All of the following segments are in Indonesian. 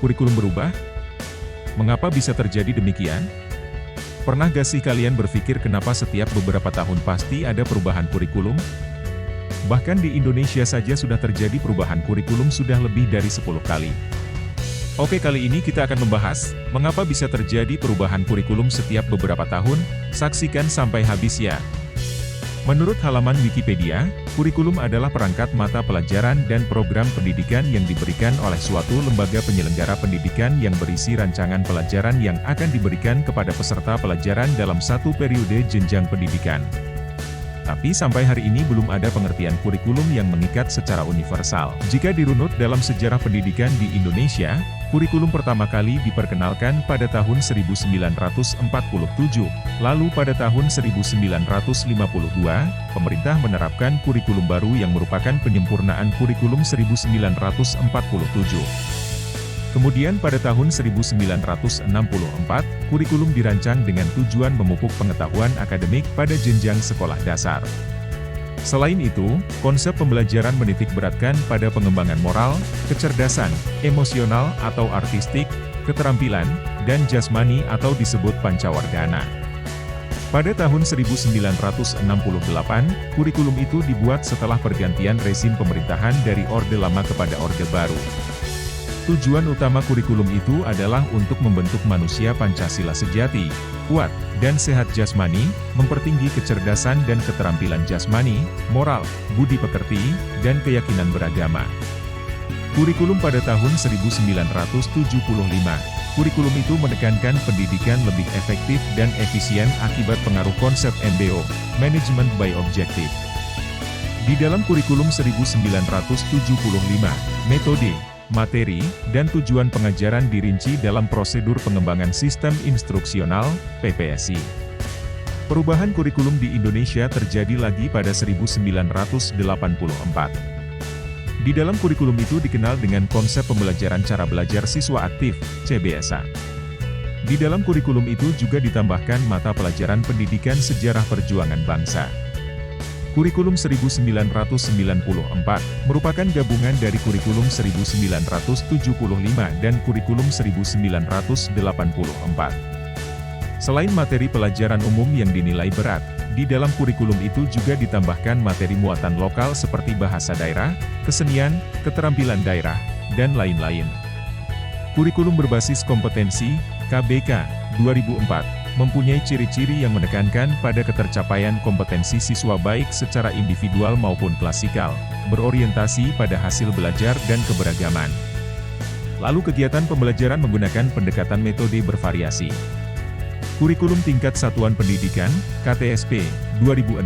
kurikulum berubah? Mengapa bisa terjadi demikian? Pernah gak sih kalian berpikir kenapa setiap beberapa tahun pasti ada perubahan kurikulum? Bahkan di Indonesia saja sudah terjadi perubahan kurikulum sudah lebih dari 10 kali. Oke, kali ini kita akan membahas, mengapa bisa terjadi perubahan kurikulum setiap beberapa tahun. Saksikan sampai habis ya. Menurut halaman Wikipedia, kurikulum adalah perangkat mata pelajaran dan program pendidikan yang diberikan oleh suatu lembaga penyelenggara pendidikan yang berisi rancangan pelajaran yang akan diberikan kepada peserta pelajaran dalam satu periode jenjang pendidikan. Tapi sampai hari ini belum ada pengertian kurikulum yang mengikat secara universal. Jika dirunut dalam sejarah pendidikan di Indonesia, kurikulum pertama kali diperkenalkan pada tahun 1947, lalu pada tahun 1952, pemerintah menerapkan kurikulum baru yang merupakan penyempurnaan kurikulum 1947. Kemudian pada tahun 1964, kurikulum dirancang dengan tujuan memupuk pengetahuan akademik pada jenjang sekolah dasar. Selain itu, konsep pembelajaran menitik beratkan pada pengembangan moral, kecerdasan, emosional atau artistik, keterampilan, dan jasmani atau disebut pancawardhana. Pada tahun 1968, kurikulum itu dibuat setelah pergantian rezim pemerintahan dari Orde Lama kepada Orde Baru. Tujuan utama kurikulum itu adalah untuk membentuk manusia Pancasila sejati, kuat, dan sehat jasmani, mempertinggi kecerdasan dan keterampilan jasmani, moral, budi pekerti, dan keyakinan beragama. Kurikulum pada tahun 1975, kurikulum itu menekankan pendidikan lebih efektif dan efisien akibat pengaruh konsep MBO, Management by Objective. Di dalam kurikulum 1975, metode, materi, dan tujuan pengajaran dirinci dalam prosedur pengembangan sistem instruksional, PPSI. Perubahan kurikulum di Indonesia terjadi lagi pada 1984. Di dalam kurikulum itu dikenal dengan konsep pembelajaran cara belajar siswa aktif, CBSA. Di dalam kurikulum itu juga ditambahkan mata pelajaran pendidikan sejarah perjuangan bangsa. Kurikulum 1994 merupakan gabungan dari kurikulum 1975 dan kurikulum 1984. Selain materi pelajaran umum yang dinilai berat, di dalam kurikulum itu juga ditambahkan materi muatan lokal seperti bahasa daerah, kesenian, keterampilan daerah, dan lain-lain. Kurikulum berbasis kompetensi, KBK, 2004. Mempunyai ciri-ciri yang menekankan pada ketercapaian kompetensi siswa baik secara individual maupun klasikal, berorientasi pada hasil belajar dan keberagaman. Lalu kegiatan pembelajaran menggunakan pendekatan metode bervariasi. Kurikulum tingkat satuan pendidikan, KTSP, 2006,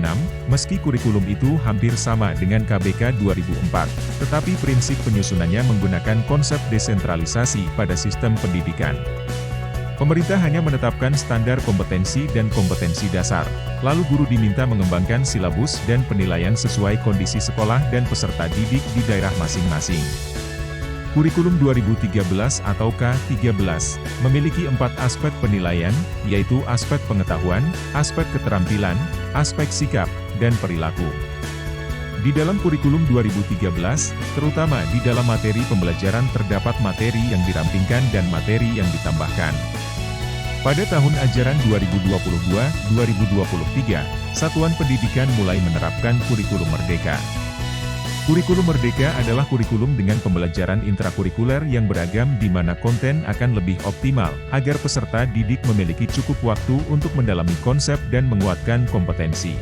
meski kurikulum itu hampir sama dengan KBK 2004, tetapi prinsip penyusunannya menggunakan konsep desentralisasi pada sistem pendidikan. Pemerintah hanya menetapkan standar kompetensi dan kompetensi dasar, lalu guru diminta mengembangkan silabus dan penilaian sesuai kondisi sekolah dan peserta didik di daerah masing-masing. Kurikulum 2013 atau K13, memiliki 4 aspek penilaian, yaitu aspek pengetahuan, aspek keterampilan, aspek sikap, dan perilaku. Di dalam kurikulum 2013, terutama di dalam materi pembelajaran terdapat materi yang dirampingkan dan materi yang ditambahkan. Pada tahun ajaran 2022-2023, Satuan Pendidikan mulai menerapkan kurikulum merdeka. Kurikulum merdeka adalah kurikulum dengan pembelajaran intrakurikuler yang beragam di mana konten akan lebih optimal, agar peserta didik memiliki cukup waktu untuk mendalami konsep dan menguatkan kompetensi.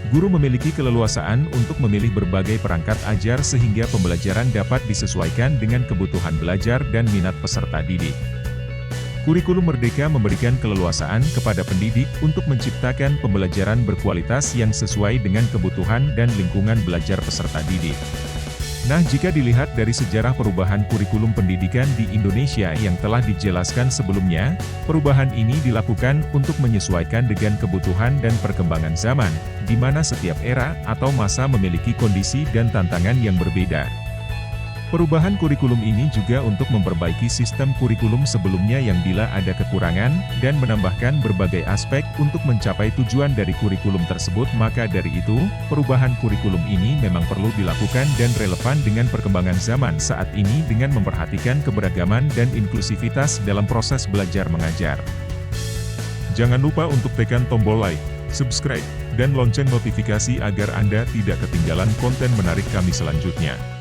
Guru memiliki keleluasaan untuk memilih berbagai perangkat ajar sehingga pembelajaran dapat disesuaikan dengan kebutuhan belajar dan minat peserta didik. Kurikulum merdeka memberikan keleluasaan kepada pendidik untuk menciptakan pembelajaran berkualitas yang sesuai dengan kebutuhan dan lingkungan belajar peserta didik. Nah, jika dilihat dari sejarah perubahan kurikulum pendidikan di Indonesia yang telah dijelaskan sebelumnya, perubahan ini dilakukan untuk menyesuaikan dengan kebutuhan dan perkembangan zaman, di mana setiap era atau masa memiliki kondisi dan tantangan yang berbeda. Perubahan kurikulum ini juga untuk memperbaiki sistem kurikulum sebelumnya yang bila ada kekurangan, dan menambahkan berbagai aspek untuk mencapai tujuan dari kurikulum tersebut. Maka dari itu, perubahan kurikulum ini memang perlu dilakukan dan relevan dengan perkembangan zaman saat ini dengan memperhatikan keberagaman dan inklusivitas dalam proses belajar mengajar. Jangan lupa untuk tekan tombol like, subscribe, dan lonceng notifikasi agar Anda tidak ketinggalan konten menarik kami selanjutnya.